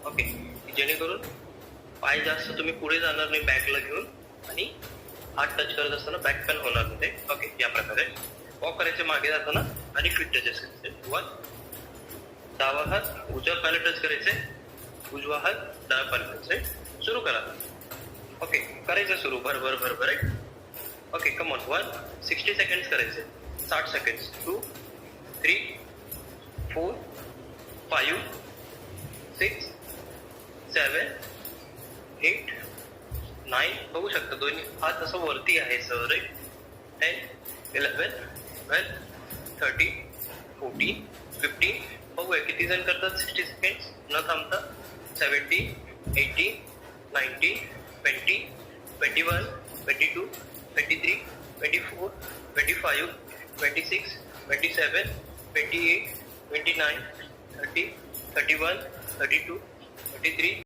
Okay, जेणेकरून पाय जास्त तुम्ही पुढे जाणार नाही बॅकला घेऊन आणि हात टच करत असताना बॅक पेन होणार नाही. ओके, या प्रकारे वॉक करायचे मागे जाताना आणि फिट टचेस करायचे. वन, डावा हात उजव्या पायाला टच करायचे, उजवा हात डाव्या पायाला टच. सुरू करा. ओके, करायचं सुरू. भर right. Okay, come on. 60 seconds करायचे. 60 सेकंड्स. 2, 3, 4, 5, 6, 7, 8, 9. बघू शकता दोन्ही हात असं वरती आहे सर. राईट. 10, 11, 12, 13, 14, 15. बघूया किती जण करतात 60 सेकंड्स न थांबता. 70, 80, 90, 20, 21, 22, 23, 24, 25, 26, 27, 28, 29, 30, 31, 32, 33.